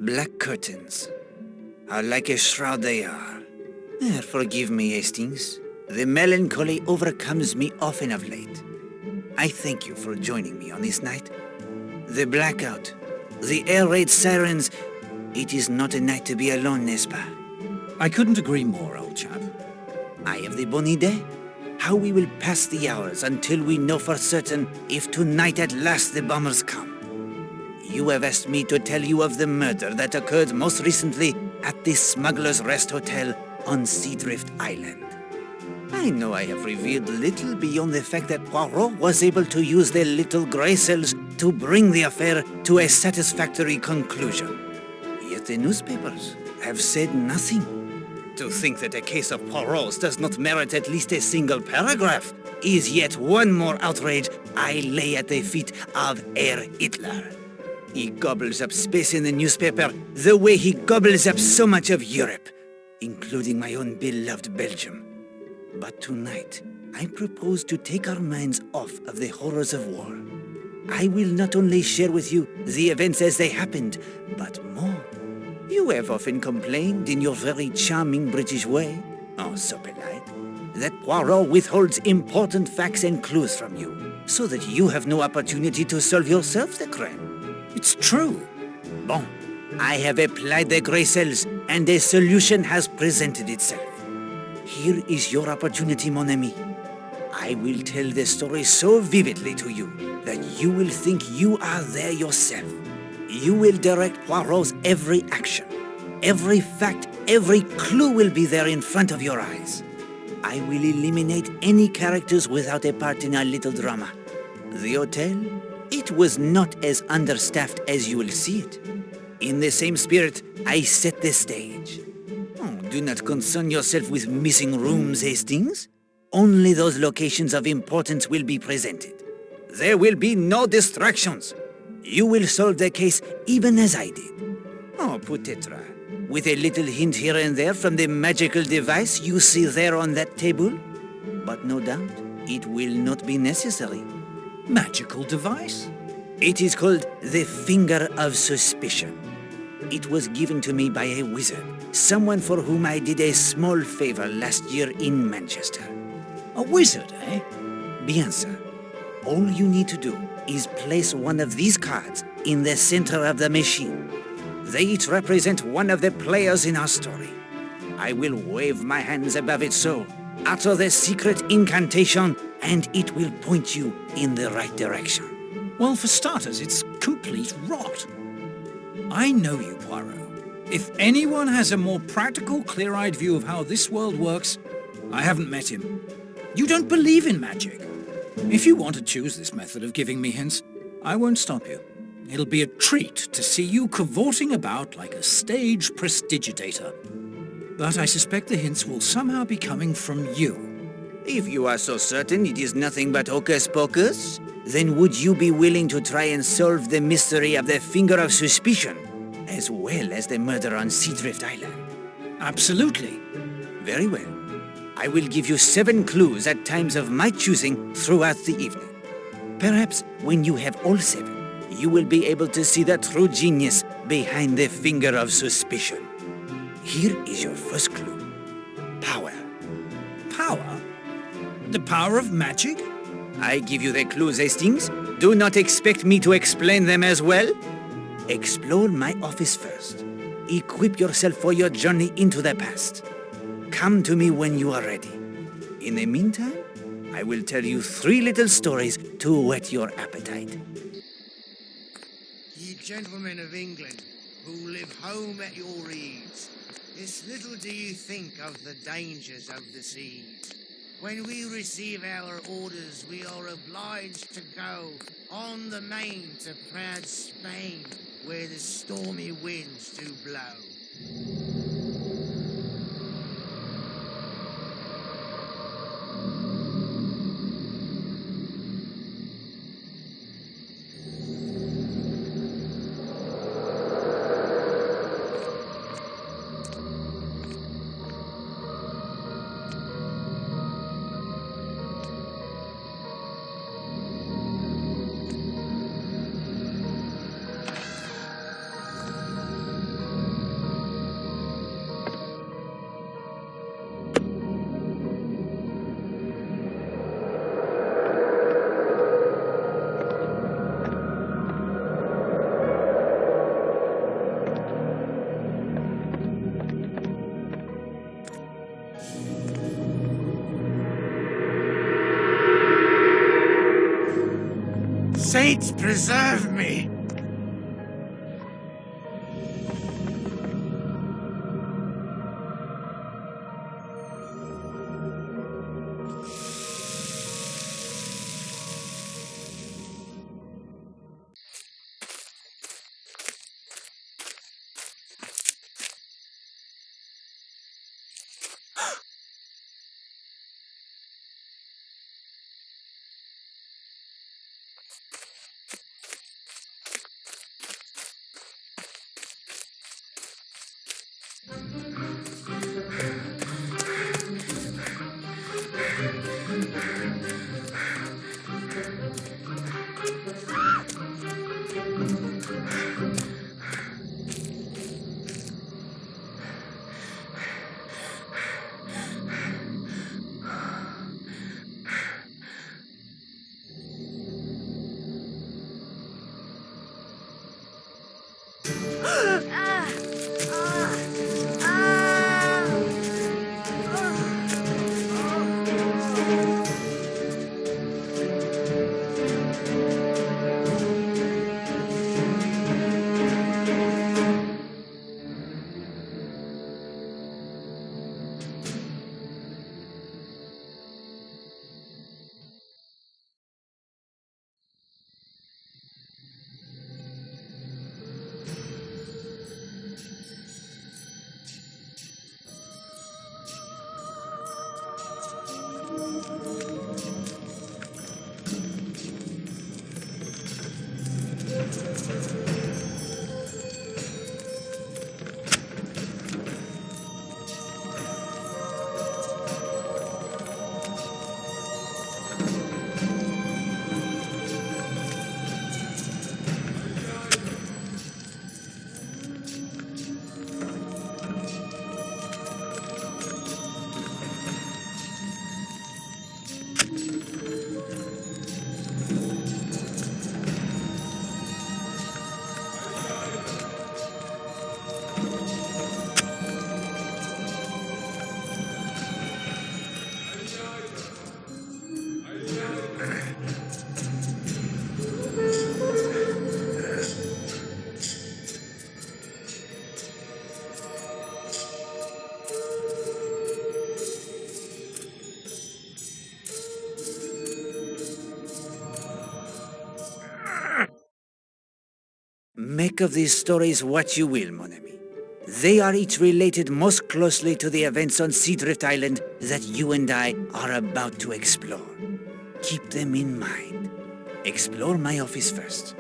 Black curtains. How like a shroud they are. Forgive me, Hastings. The melancholy overcomes me often of late. I thank you for joining me on this night. The blackout, the air raid sirens. It is not a night to be alone, n'est-ce pas? I couldn't agree more, old chap. I have the bonne idée. How we will pass the hours until we know for certain if tonight at last the bombers come. You have asked me to tell you of the murder that occurred most recently at the Smuggler's Rest Hotel on Seadrift Island. I know I have revealed little beyond the fact that Poirot was able to use their little grey cells to bring the affair to a satisfactory conclusion. Yet the newspapers have said nothing. To think that a case of Poirot's does not merit at least a single paragraph is yet one more outrage I lay at the feet of Herr Hitler. He gobbles up space in the newspaper the way he gobbles up so much of Europe, including my own beloved Belgium. But tonight, I propose to take our minds off of the horrors of war. I will not only share with you the events as they happened, but more. You have often complained in your very charming British way, oh so polite, that Poirot withholds important facts and clues from you, so that you have no opportunity to solve yourself the crime. It's true. Bon, I have applied the grey cells, and a solution has presented itself. Here is your opportunity, mon ami. I will tell the story so vividly to you that you will think you are there yourself. You will direct Poirot's every action. Every fact, every clue will be there in front of your eyes. I will eliminate any characters without a part in our little drama. The hotel? It was not as understaffed as you will see it. In the same spirit, I set the stage. Oh, do not concern yourself with missing rooms, Hastings. Only those locations of importance will be presented. There will be no distractions. You will solve the case even as I did. Oh, peut-être, with a little hint here and there from the magical device you see there on that table. But no doubt, it will not be necessary. Magical device? It is called the Finger of Suspicion. It was given to me by a wizard, someone for whom I did a small favor last year in Manchester. A wizard, eh? Bien, sir. All you need to do is place one of these cards in the center of the machine. They each represent one of the players in our story. I will wave my hands above it so, utter the secret incantation, and it will point you in the right direction. Well, for starters, it's complete rot. I know you, Poirot. If anyone has a more practical, clear-eyed view of how this world works, I haven't met him. You don't believe in magic. If you want to choose this method of giving me hints, I won't stop you. It'll be a treat to see you cavorting about like a stage prestidigitator. But I suspect the hints will somehow be coming from you. If you are so certain it is nothing but hocus pocus, then would you be willing to try and solve the mystery of the Finger of Suspicion, as well as the murder on Seadrift Island? Absolutely. Very well. I will give you 7 clues at times of my choosing throughout the evening. Perhaps when you have all 7, you will be able to see the true genius behind the Finger of Suspicion. Here is your first clue. Power. Power? The power of magic? I give you the clues, Hastings. Do not expect me to explain them as well. Explore my office first. Equip yourself for your journey into the past. Come to me when you are ready. In the meantime, I will tell you 3 little stories to whet your appetite. Ye gentlemen of England, who live home at your ease, this little do you think of the dangers of the seas. When we receive our orders, we are obliged to go on the main to proud Spain, where the stormy winds do blow. Saints preserve me! Make of these stories what you will, mon ami. They are each related most closely to the events on Seadrift Island that you and I are about to explore. Keep them in mind. Explore my office first.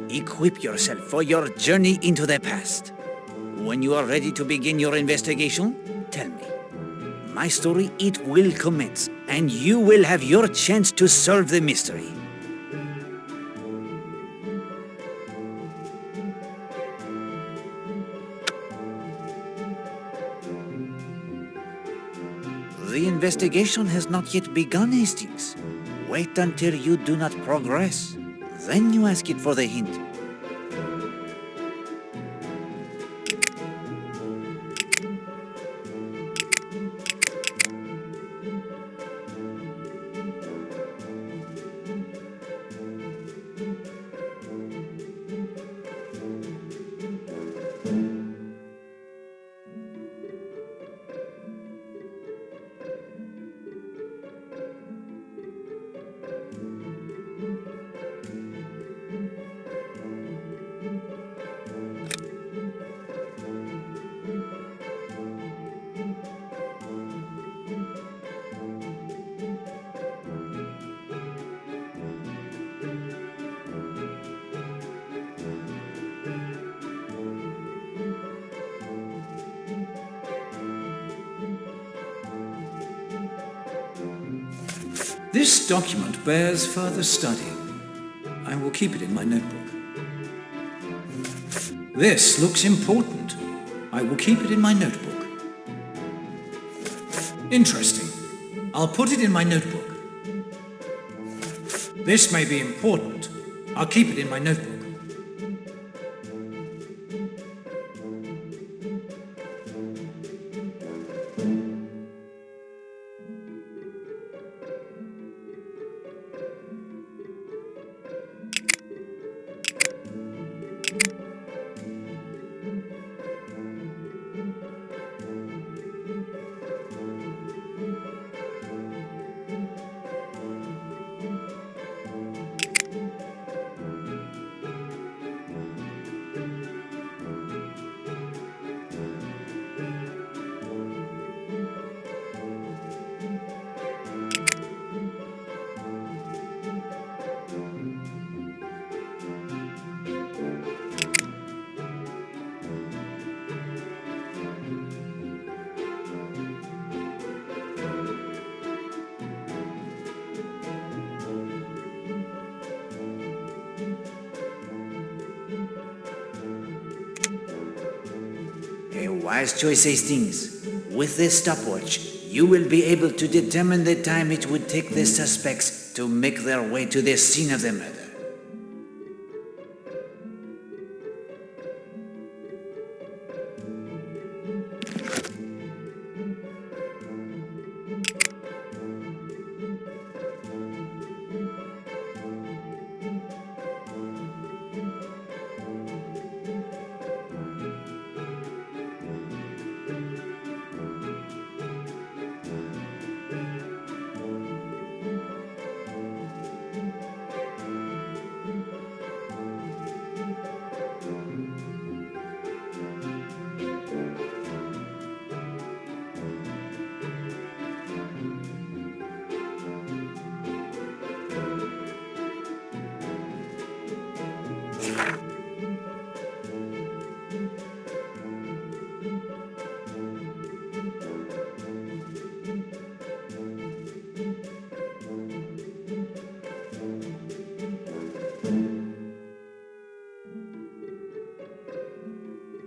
Equip yourself for your journey into the past. When you are ready to begin your investigation, tell me. My story, it will commence, and you will have your chance to solve the mystery. The investigation has not yet begun, Hastings. Wait until you do not progress. Then you ask it for the hint. This document bears further study. I will keep it in my notebook. This looks important. I will keep it in my notebook. Interesting. I'll put it in my notebook. This may be important. I'll keep it in my notebook. Wise choice, Hastings. With this stopwatch, you will be able to determine the time it would take the suspects to make their way to the scene of the murder.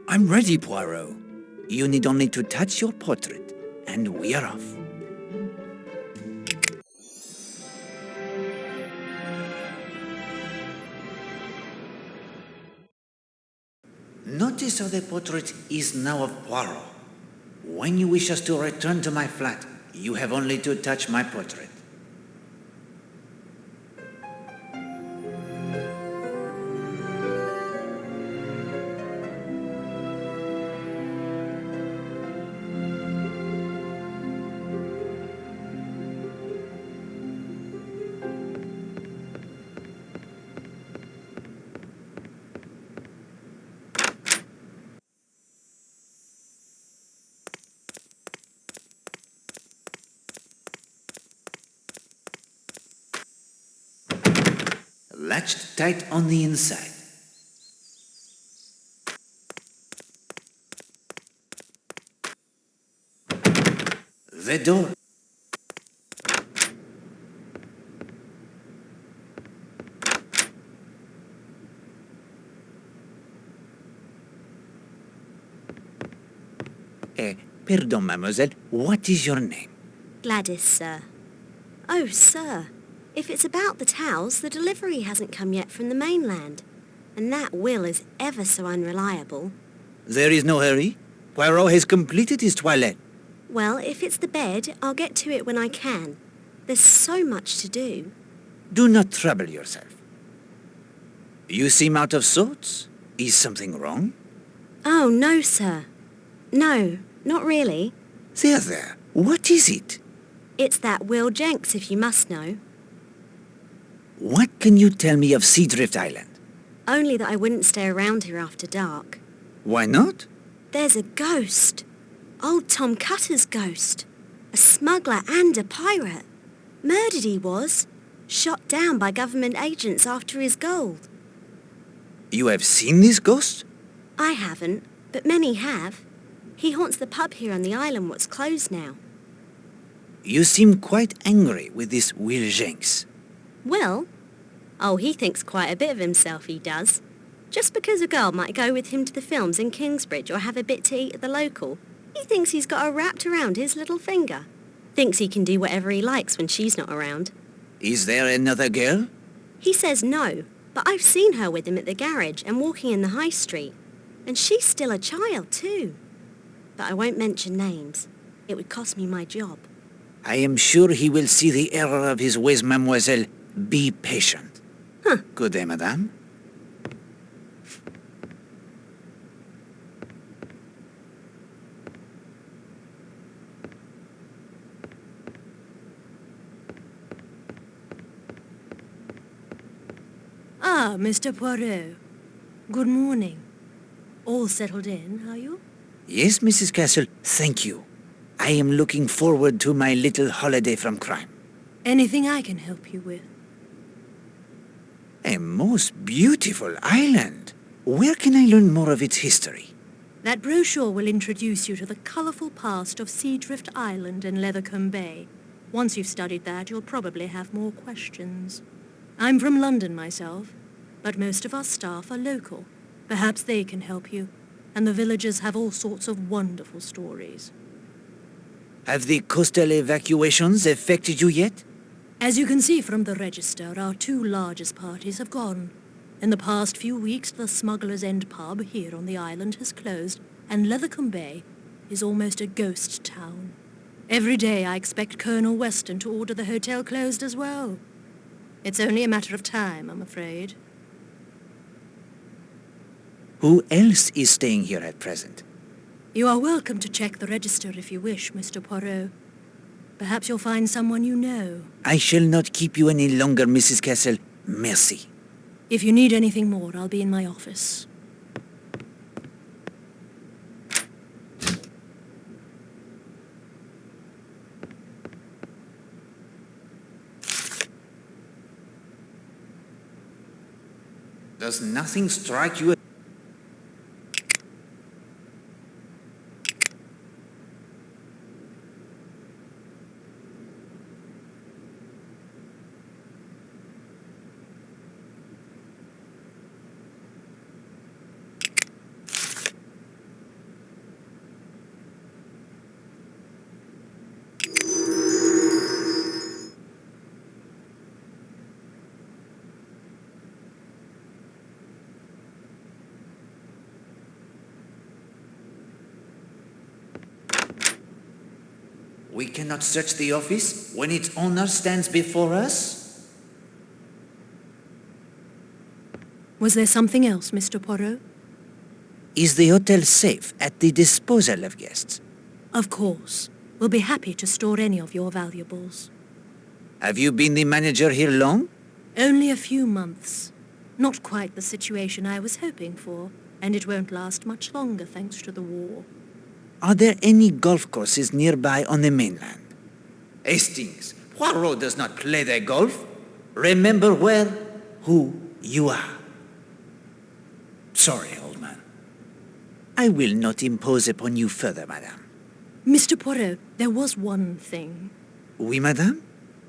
I'm ready, Poirot. You need only to touch your portrait, and we are off. Notice how the portrait is now of Poirot. When you wish us to return to my flat, you have only to touch my portrait. Latched tight on the inside. The door. Pardon, mademoiselle, what is your name? Gladys, sir. Oh, sir. If it's about the towels, the delivery hasn't come yet from the mainland. And that Will is ever so unreliable. There is no hurry. Poirot has completed his toilette. Well, if it's the bed, I'll get to it when I can. There's so much to do. Do not trouble yourself. You seem out of sorts. Is something wrong? Oh, no, sir. No, not really. There. What is it? It's that Will Jenks, if you must know. What can you tell me of Seadrift Island? Only that I wouldn't stay around here after dark. Why not? There's a ghost. Old Tom Cutter's ghost. A smuggler and a pirate. Murdered he was. Shot down by government agents after his gold. You have seen this ghost? I haven't, but many have. He haunts the pub here on the island what's closed now. You seem quite angry with this Will Jenks. Will? Oh, he thinks quite a bit of himself, he does. Just because a girl might go with him to the films in Kingsbridge or have a bit to eat at the local, he thinks he's got her wrapped around his little finger. Thinks he can do whatever he likes when she's not around. Is there another girl? He says no, but I've seen her with him at the garage and walking in the high street. And she's still a child, too. But I won't mention names. It would cost me my job. I am sure he will see the error of his ways, mademoiselle. Be patient. Huh. Good day, madame. Ah, Mr. Poirot. Good morning. All settled in, are you? Yes, Mrs. Castle, thank you. I am looking forward to my little holiday from crime. Anything I can help you with? A most beautiful island. Where can I learn more of its history? That brochure will introduce you to the colourful past of Seadrift Island and Lethercombe Bay. Once you've studied that, you'll probably have more questions. I'm from London myself, but most of our staff are local. Perhaps they can help you. and the villagers have all sorts of wonderful stories. Have the coastal evacuations affected you yet? As you can see from the register, our two largest parties have gone. In the past few weeks, the Smuggler's End pub here on the island has closed, and Lethercombe Bay is almost a ghost town. Every day I expect Colonel Weston to order the hotel closed as well. It's only a matter of time, I'm afraid. Who else is staying here at present? You are welcome to check the register if you wish, Mr. Poirot. Perhaps you'll find someone you know. I shall not keep you any longer, Mrs. Castle. Merci. If you need anything more, I'll be in my office. Does nothing strike you? We cannot search the office when its owner stands before us? Was there something else, Mr. Poirot? Is the hotel safe at the disposal of guests? Of course. We'll be happy to store any of your valuables. Have you been the manager here long? Only a few months. Not quite the situation I was hoping for, and it won't last much longer thanks to the war. Are there any golf courses nearby on the mainland? Hastings, Poirot does not play their golf. Remember who you are. Sorry, old man. I will not impose upon you further, madame. Mr. Poirot, there was one thing. Oui, madame?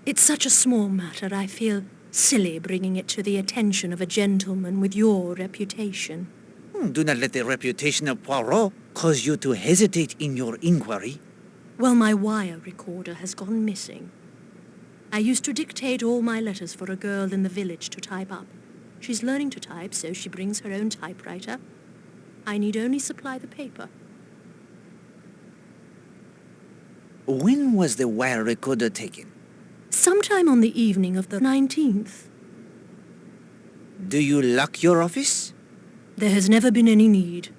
It's such a small matter, I feel silly bringing it to the attention of a gentleman with your reputation. Do not let the reputation of Poirot cause you to hesitate in your inquiry. Well, my wire recorder has gone missing. I used to dictate all my letters for a girl in the village to type up. She's learning to type, so she brings her own typewriter. I need only supply the paper. When was the wire recorder taken? Sometime on the evening of the 19th. Do you lock your office? There has never been any need.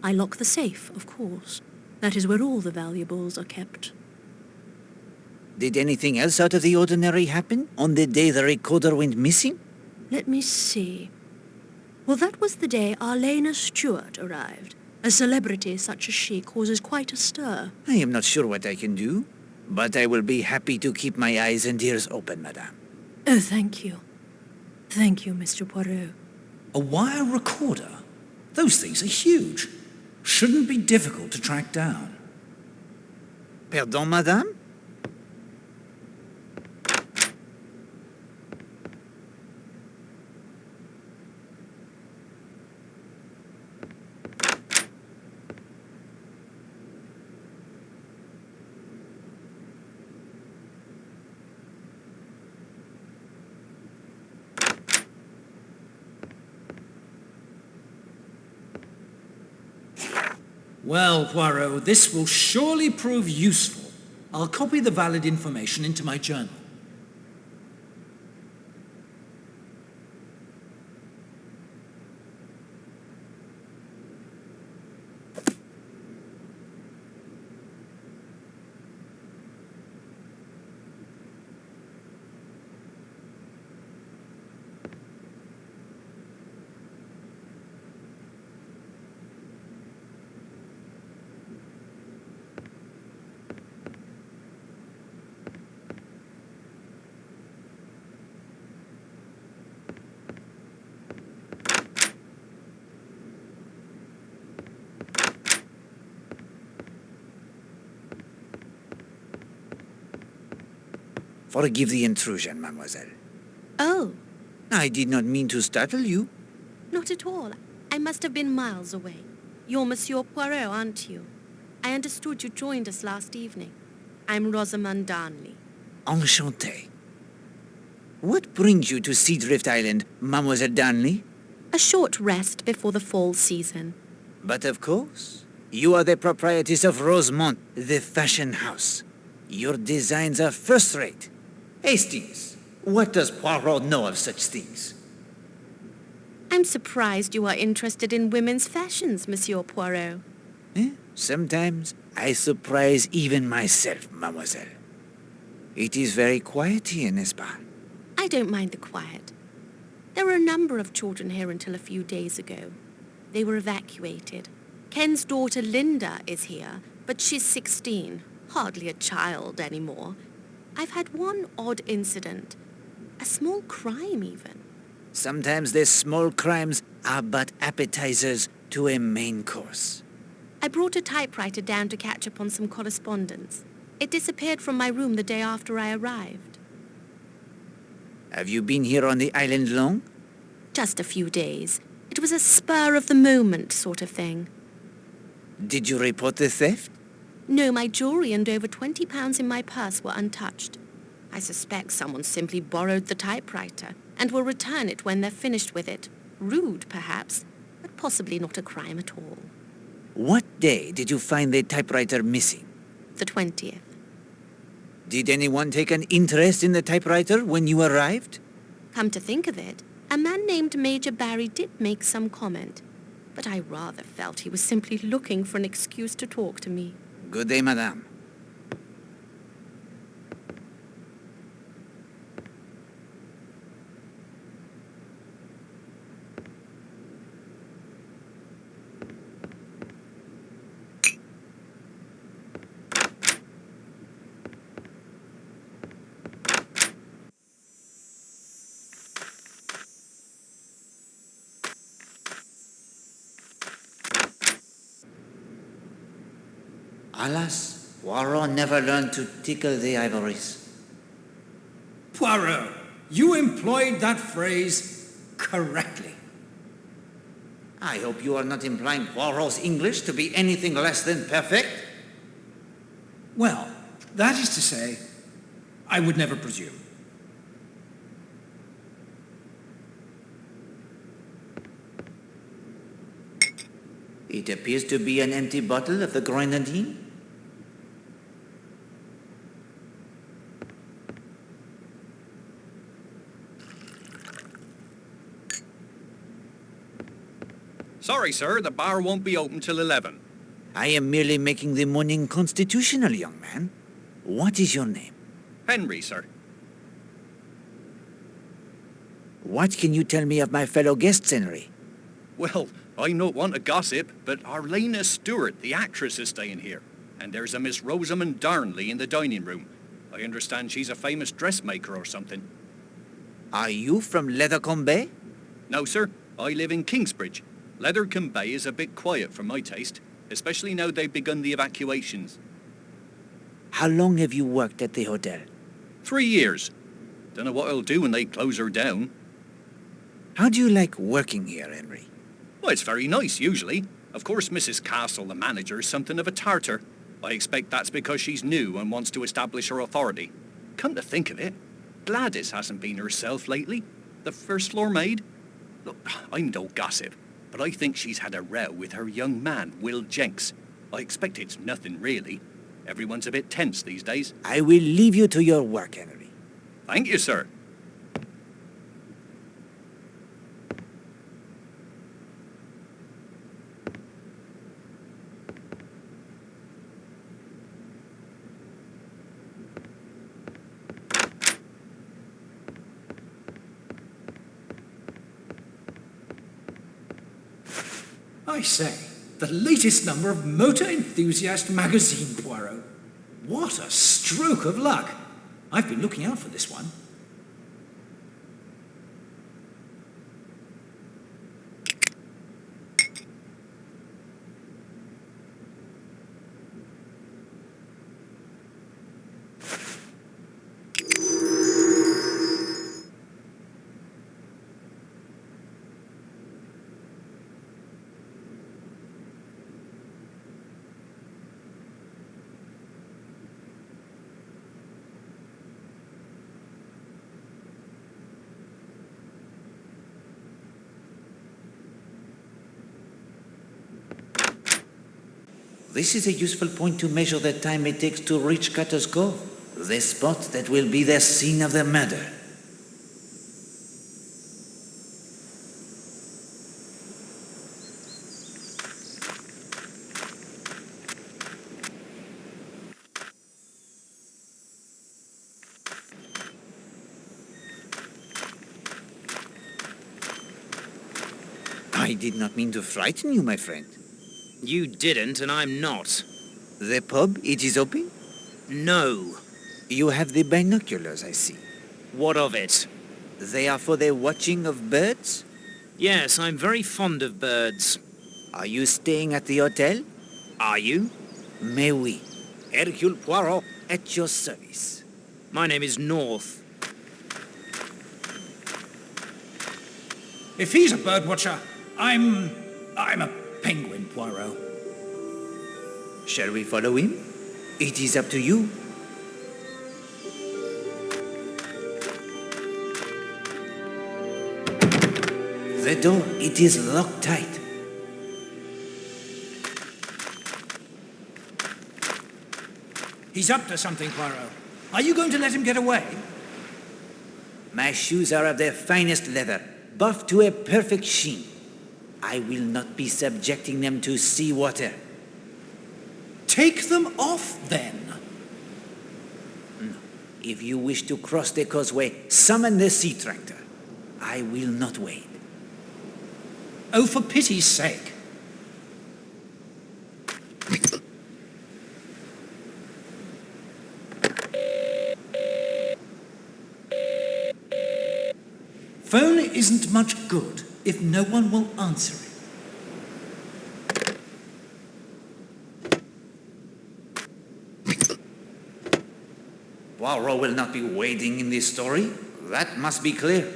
I lock the safe, of course. That is where all the valuables are kept. Did anything else out of the ordinary happen on the day the recorder went missing? Let me see. Well, that was the day Arlena Stewart arrived. A celebrity such as she causes quite a stir. I am not sure what I can do, but I will be happy to keep my eyes and ears open, madame. Oh, thank you. Thank you, Mr. Poirot. A wire recorder? Those things are huge. Shouldn't be difficult to track down. Pardon, madame? Well, Poirot, this will surely prove useful. I'll copy the valid information into my journal. Forgive the intrusion, mademoiselle. Oh, I did not mean to startle you. not at all. I must have been miles away. You're Monsieur Poirot, aren't you? I understood you joined us last evening. I'm Rosamund Darnley. Enchanté. What brings you to Seadrift Island, Mademoiselle Darnley? A short rest before the fall season. But of course, you are the proprietress of Rosemont, the fashion house. Your designs are first-rate. Hastings, what does Poirot know of such things? I'm surprised you are interested in women's fashions, Monsieur Poirot. Sometimes I surprise even myself, mademoiselle. It is very quiet here, n'est-ce pas? I don't mind the quiet. There were a number of children here until a few days ago. They were evacuated. Ken's daughter Linda is here, but she's 16, hardly a child anymore. I've had one odd incident, a small crime even. Sometimes the small crimes are but appetizers to a main course. I brought a typewriter down to catch up on some correspondence. It disappeared from my room the day after I arrived. Have you been here on the island long? Just a few days. It was a spur-of-the-moment sort of thing. Did you report the theft? No, my jewelry and over £20 in my purse were untouched. I suspect someone simply borrowed the typewriter and will return it when they're finished with it. Rude, perhaps, but possibly not a crime at all. What day did you find the typewriter missing? The 20th. Did anyone take an interest in the typewriter when you arrived? Come to think of it, a man named Major Barry did make some comment, but I rather felt he was simply looking for an excuse to talk to me. Good day, madame. Alas, Poirot never learned to tickle the ivories. Poirot, you employed that phrase correctly. I hope you are not implying Poirot's English to be anything less than perfect. Well, that is to say, I would never presume. It appears to be an empty bottle of the grenadine. Sorry, sir, the bar won't be open till 11. I am merely making the morning constitutional, young man. What is your name? Henry, sir. What can you tell me of my fellow guests, Henry? Well, I don't want to gossip, but Arlena Stewart, the actress, is staying here. And there's a Miss Rosamund Darnley in the dining room. I understand she's a famous dressmaker or something. Are you from Leathercombe Bay? No, sir. I live in Kingsbridge. Leathercombe Bay is a bit quiet for my taste, especially now they've begun the evacuations. How long have you worked at the hotel? 3 years. Don't know what I'll do when they close her down. How do you like working here, Henry? Well, it's very nice, usually. Of course, Mrs. Castle, the manager, is something of a tartar. I expect that's because she's new and wants to establish her authority. Come to think of it, Gladys hasn't been herself lately. The first floor maid. Look, I'm no gossip, but I think she's had a row with her young man, Will Jenks. I expect it's nothing really. Everyone's a bit tense these days. I will leave you to your work, Henry. Thank you, sir. I say, the latest number of Motor Enthusiast magazine, Poirot. What a stroke of luck. I've been looking out for this one. This is a useful point to measure the time it takes to reach Cutter's Cove, the spot that will be the scene of the murder. I did not mean to frighten you, my friend. You didn't, and I'm not. The pub, it is open? No. You have the binoculars, I see. What of it? They are for the watching of birds? Yes, I'm very fond of birds. Are you staying at the hotel? Are you? Mais oui. Hercule Poirot, at your service. My name is North. If he's a birdwatcher, I'm a penguin, Poirot. Shall we follow him? It is up to you. The door, it is locked tight. He's up to something, Poirot. Are you going to let him get away? My shoes are of the finest leather, buffed to a perfect sheen. I will not be subjecting them to sea water. Take them off, then. No. If you wish to cross the causeway, summon the sea tractor. I will not wait. Oh, for pity's sake. Phone isn't much good if no one will answer it. Poirot will not be wading in this story. That must be clear.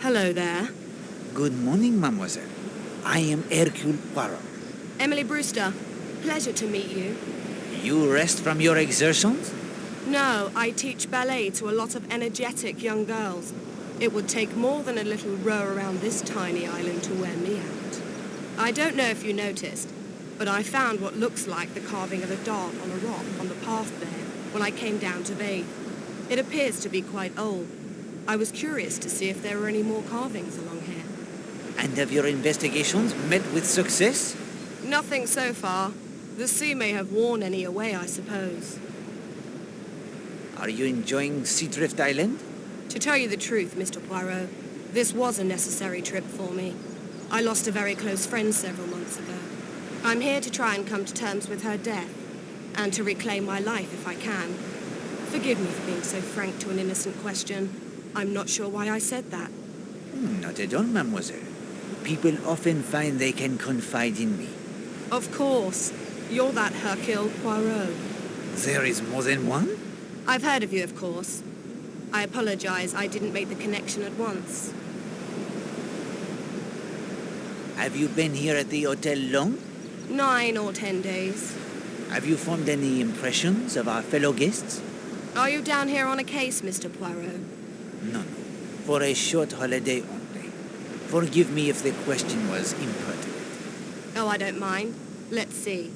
Hello there. Good morning, mademoiselle. I am Hercule Poirot. Emily Brewster. Pleasure to meet you. You rest from your exertions? No, I teach ballet to a lot of energetic young girls. It would take more than a little row around this tiny island to wear me out. I don't know if you noticed, but I found what looks like the carving of a dog on a rock on the path there when I came down to bathe. It appears to be quite old. I was curious to see if there were any more carvings along here. And have your investigations met with success? Nothing so far. The sea may have worn any away, I suppose. Are you enjoying Seadrift Island? To tell you the truth, Mr. Poirot, this was a necessary trip for me. I lost a very close friend several months ago. I'm here to try and come to terms with her death, and to reclaim my life if I can. Forgive me for being so frank to an innocent question. I'm not sure why I said that. Not at all, mademoiselle. People often find they can confide in me. Of course. You're that Hercule Poirot. There is more than one? I've heard of you, of course. I apologize I didn't make the connection at once. Have you been here at the hotel long? 9 or 10 days. Have you formed any impressions of our fellow guests? Are you down here on a case, Mr. Poirot? No. For a short holiday only. Forgive me if the question was impertinent. Oh, I don't mind. Let's see.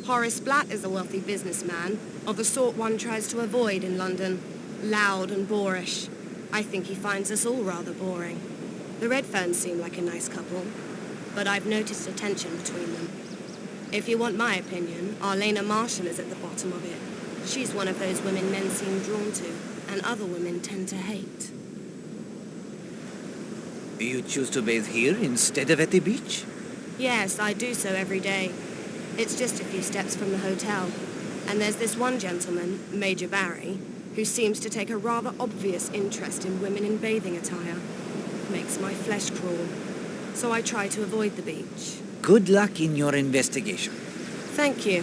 Horace Blatt is a wealthy businessman, of the sort one tries to avoid in London. Loud and boorish. I think he finds us all rather boring. The Redferns seem like a nice couple, but I've noticed a tension between them. If you want my opinion, Arlena Marshall is at the bottom of it. She's one of those women men seem drawn to, and other women tend to hate. You choose to bathe here instead of at the beach? Yes, I do so every day. It's just a few steps from the hotel. And there's this one gentleman, Major Barry, who seems to take a rather obvious interest in women in bathing attire. Makes my flesh crawl. So I try to avoid the beach. Good luck in your investigation. Thank you.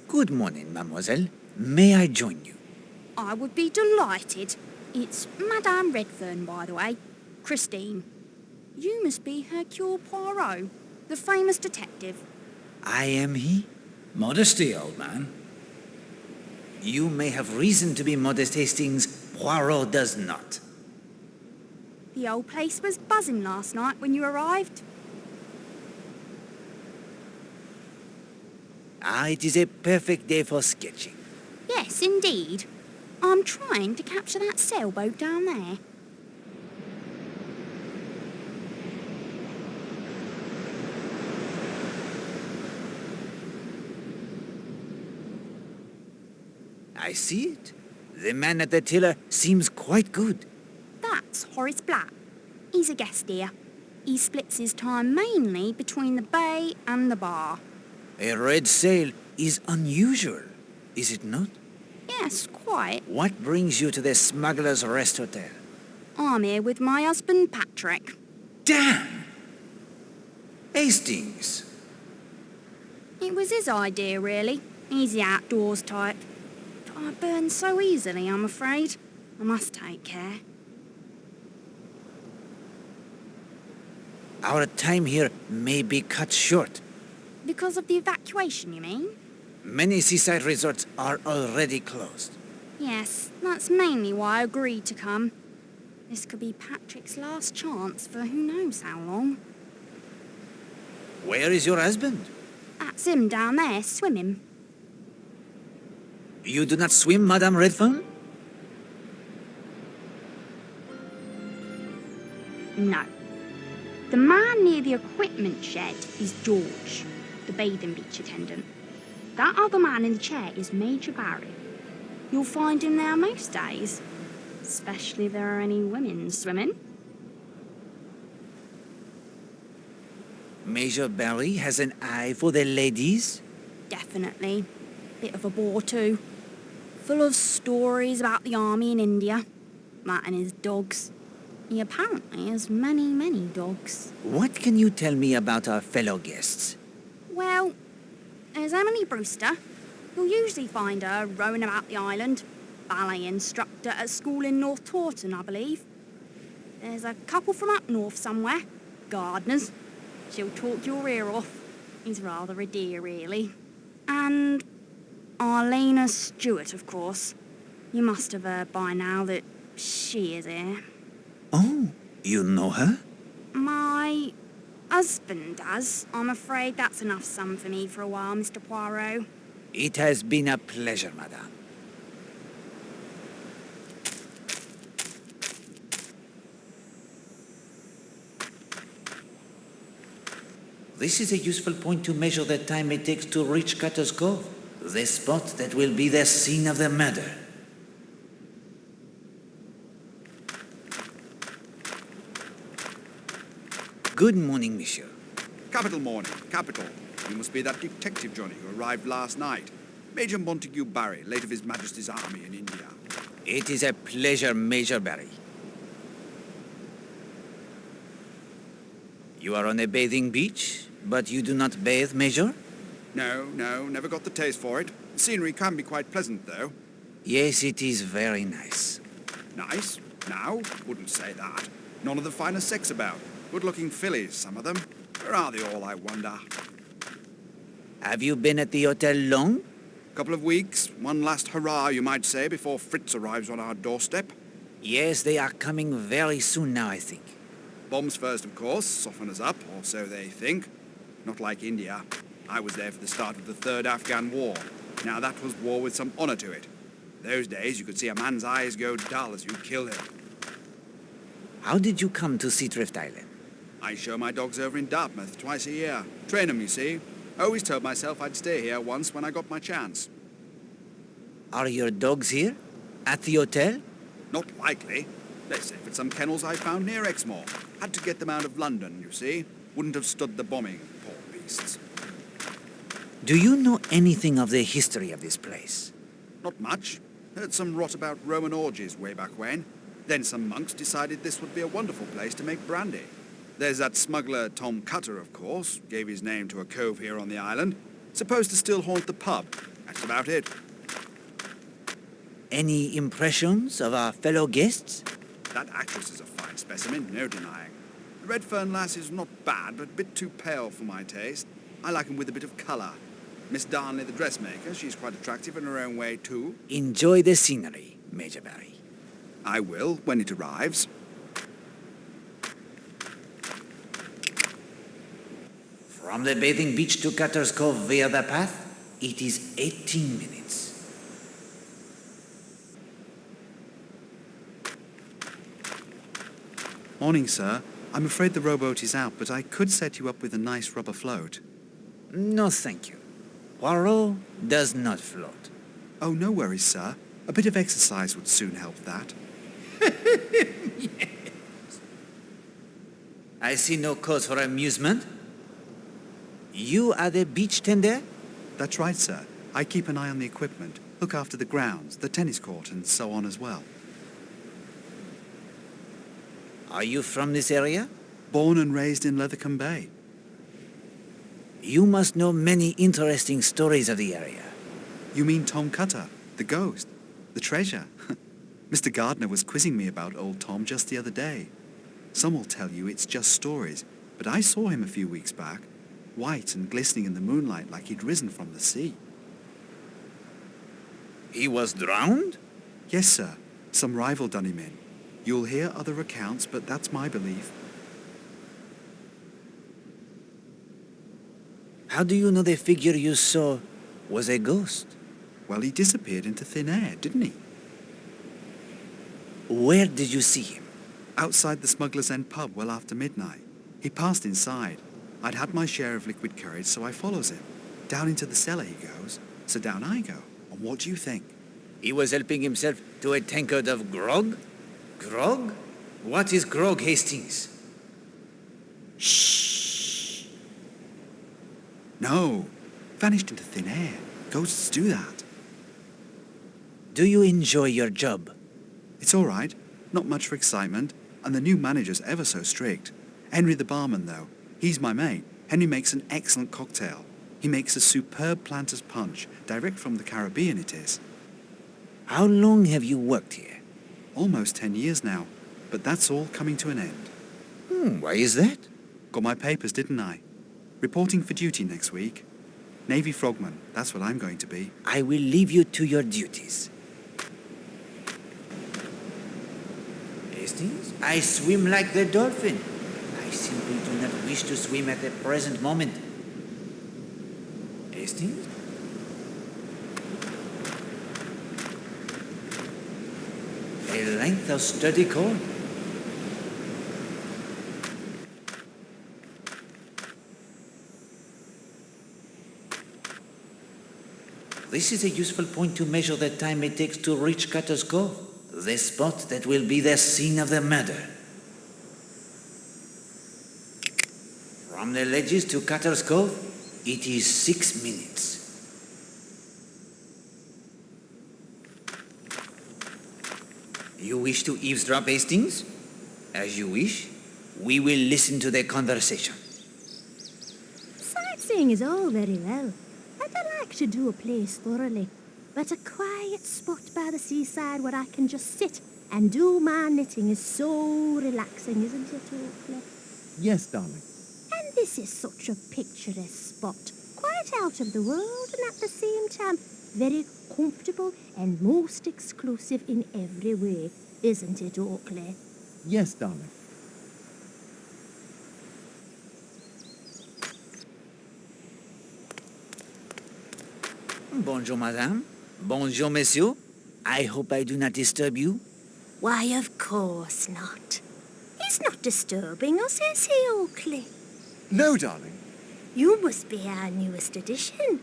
Good morning, mademoiselle. May I join you? I would be delighted. It's Madame Redfern, by the way. Christine. You must be Hercule Poirot, the famous detective. I am he? Modesty, old man. You may have reason to be modest, Hastings. Poirot does not. The old place was buzzing last night when you arrived. It is a perfect day for sketching. Yes, indeed. I'm trying to capture that sailboat down there. I see it. The man at the tiller seems quite good. That's Horace Black. He's a guest here. He splits his time mainly between the bay and the bar. A red sail is unusual, is it not? Yes, quite. What brings you to the Smuggler's Rest Hotel? I'm here with my husband, Patrick. Damn! Hastings. It was his idea, really. He's the outdoors type. But I burn so easily, I'm afraid. I must take care. Our time here may be cut short. Because of the evacuation, you mean? Many seaside resorts are already closed. Yes, that's mainly why I agreed to come. This could be Patrick's last chance for who knows how long. Where is your husband? That's him down there, swimming. You do not swim, Madame Redfern? No. The man near the equipment shed is George, the bathing beach attendant. That other man in the chair is Major Barry. You'll find him there most days, especially if there are any women swimming. Major Barry has an eye for the ladies? Definitely. Bit of a bore too. Full of stories about the army in India. That and his dogs. He apparently has many, many dogs. What can you tell me about our fellow guests? Well, there's Emily Brewster. You'll usually find her rowing about the island. Ballet instructor at school in North Taunton, I believe. There's a couple from up north somewhere. Gardeners. She'll talk your ear off. He's rather a dear, really. And Arlena Stewart, of course. You must have heard by now that she is here. Oh, you know her? My husband does. I'm afraid that's enough sum for me for a while, Mr. Poirot. It has been a pleasure, madame. This is a useful point to measure the time it takes to reach Cutter's Cove, the spot that will be the scene of the murder. Good morning, monsieur. Capital morning, capital. You must be that detective Johnny who arrived last night. Major Montague Barry, late of His Majesty's Army in India. It is a pleasure, Major Barry. You are on a bathing beach, but you do not bathe, Major? No, never got the taste for it. The scenery can be quite pleasant, though. Yes, it is very nice. Nice? Now? Wouldn't say that. None of the finer sex about. Good-looking fillies, some of them. Where are they all, I wonder? Have you been at the hotel long? Couple of weeks. One last hurrah, you might say, before Fritz arrives on our doorstep. Yes, they are coming very soon now, I think. Bombs first, of course, soften us up, or so they think. Not like India. I was there for the start of the Third Afghan War. Now that was war with some honour to it. Those days you could see a man's eyes go dull as you killed him. How did you come to Seatrift Island? I show my dogs over in Dartmouth twice a year. Train them, you see. I always told myself I'd stay here once when I got my chance. Are your dogs here? At the hotel? Not likely. They're safe at some kennels I found near Exmoor. Had to get them out of London, you see. Wouldn't have stood the bombing, poor beasts. Do you know anything of the history of this place? Not much. Heard some rot about Roman orgies way back when. Then some monks decided this would be a wonderful place to make brandy. There's that smuggler Tom Cutter, of course. Gave his name to a cove here on the island. Supposed to still haunt the pub. That's about it. Any impressions of our fellow guests? That actress is a fine specimen, no denying. The Redfern lass is not bad, but a bit too pale for my taste. I like 'em with a bit of colour. Miss Darnley, the dressmaker, she's quite attractive in her own way, too. Enjoy the scenery, Major Barry. I will, when it arrives. From the bathing beach to Cutter's Cove via the path, it is 18 minutes. Morning, sir. I'm afraid the rowboat is out, but I could set you up with a nice rubber float. No, thank you. Poirot does not float. Oh, no worries, sir. A bit of exercise would soon help that. I see no cause for amusement. You are the beach tender? That's right, sir. I keep an eye on the equipment, look after the grounds, the tennis court, and so on as well. Are you from this area? Born and raised in Lethercombe Bay. You must know many interesting stories of the area. You mean Tom Cutter, the ghost, the treasure? Mr. Gardner was quizzing me about old Tom just the other day. Some will tell you it's just stories, but I saw him a few weeks back, white and glistening in the moonlight like he'd risen from the sea. He was drowned? Yes, sir. Some rival done him in. You'll hear other accounts, but that's my belief. How do you know the figure you saw was a ghost? Well, he disappeared into thin air, didn't he? Where did you see him? Outside the Smuggler's End pub well after midnight. He passed inside. I'd had my share of liquid courage, so I follows him. Down into the cellar he goes, so down I go. And what do you think? He was helping himself to a tankard of grog? Grog? What is grog, Hastings? Shh! No, vanished into thin air. Ghosts do that. Do you enjoy your job? It's all right. Not much for excitement. And the new manager's ever so strict. Henry the barman, though. He's my mate. Henry makes an excellent cocktail. He makes a superb planter's punch. Direct from the Caribbean it is. How long have you worked here? Almost 10 years now. But that's all coming to an end. Why is that? Got my papers, didn't I? Reporting for duty next week. Navy frogman. That's what I'm going to be. I will leave you to your duties. Hastings? I swim like the dolphin. I simply do not wish to swim at the present moment. Hastings? A length of sturdy cord. This is a useful point to measure the time it takes to reach Cutter's Cove, the spot that will be the scene of the murder. From the ledges to Cutter's Cove, it is 6 minutes. You wish to eavesdrop, Hastings? As you wish. We will listen to the conversation. Sightseeing is all very well. I'd like to do a place thoroughly, but a quiet spot by the seaside where I can just sit and do my knitting is so relaxing, isn't it, Oakley? Yes, darling. And this is such a picturesque spot, quite out of the world and at the same time very comfortable and most exclusive in every way, isn't it, Oakley? Yes, darling. Bonjour, madame. Bonjour, monsieur. I hope I do not disturb you. Why, of course not. He's not disturbing us, is he, Oakley? No, darling. You must be our newest addition.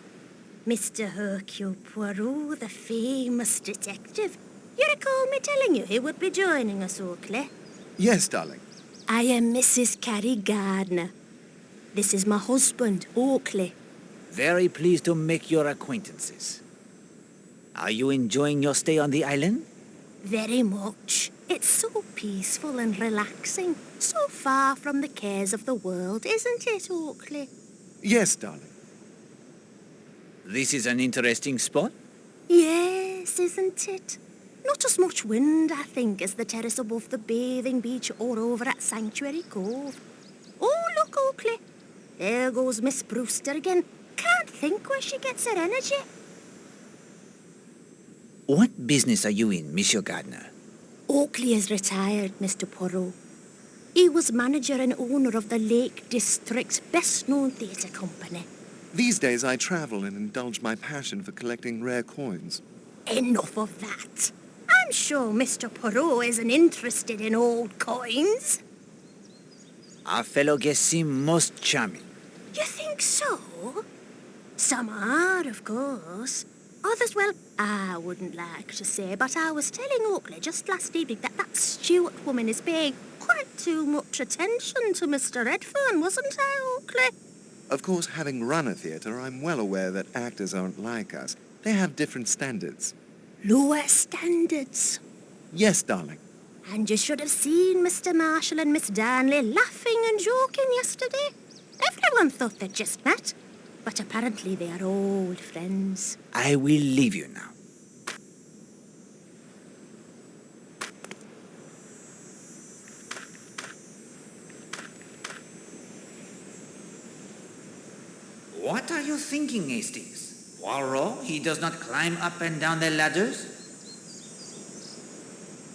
Mr. Hercule Poirot, the famous detective. You recall me telling you he would be joining us, Oakley? Yes, darling. I am Mrs. Carrie Gardner. This is my husband, Oakley. Very pleased to make your acquaintances. Are you enjoying your stay on the island? Very much. It's so peaceful and relaxing. So far from the cares of the world, isn't it, Oakley? Yes, darling. This is an interesting spot. Yes, isn't it? Not as much wind, I think, as the terrace above the bathing beach or over at Sanctuary Cove. Oh, look, Oakley. There goes Miss Brewster again. Can't think where she gets her energy. What business are you in, Monsieur Gardner? Oakley is retired, Mr. Poirot. He was manager and owner of the Lake District's best-known theatre company. These days I travel and indulge my passion for collecting rare coins. Enough of that. I'm sure Mr. Poirot isn't interested in old coins. Our fellow guests seem most charming. You think so? Some are, of course. Others, well, I wouldn't like to say, but I was telling Oakley just last evening that Stewart woman is paying quite too much attention to Mr. Redfern, wasn't I, Oakley? Of course, having run a theatre, I'm well aware that actors aren't like us. They have different standards. Lower standards. Yes, darling. And you should have seen Mr. Marshall and Miss Darnley laughing and joking yesterday. Everyone thought they'd just met, but apparently they are old friends. I will leave you now. What are you thinking, Hastings? Poirot, he does not climb up and down the ladders?